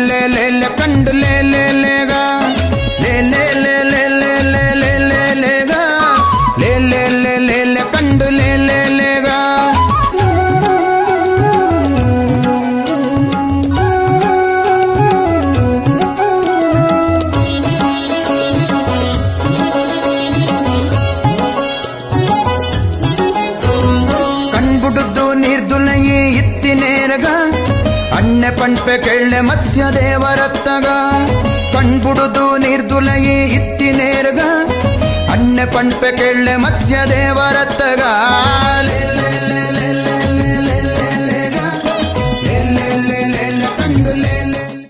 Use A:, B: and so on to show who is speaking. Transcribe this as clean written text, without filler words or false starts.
A: ಲೇ ಲೇ ಲೇ ಕಂಡು ಲೇ ಲೇ ಲೇಗ ಲೇ ಲೇ ಲೇ ಲೇ ಲೇ ಲೇ ಲೇ ಲೇ ಲೇಗ ಲೇ ಲೇ ಲೇ ಲೇ ಲೇ ಕಂಡು ಲೇ ಲೇ ಲೇಗ ಕಣ್ಬುಡುದು ನೀರ್ದುಲಗಿ ಇತ್ತಿನೇರಗ ಅಣ್ಣೆ ಪಂಪೆ ಕೆಳ್ಳೆ ಮತ್ಸ್ಯ ದೇವರತ್ತಗ ಕಣ್ಬುಡುದು ನೀರ್ದುಲಗಿ ಇತ್ತಿನೇರಗ ಅಣ್ಣೆ ಪಂಪೆ ಕೆಳ್ಳೆ ಮತ್ಸ್ಯ ದೇವರತ್ತಗ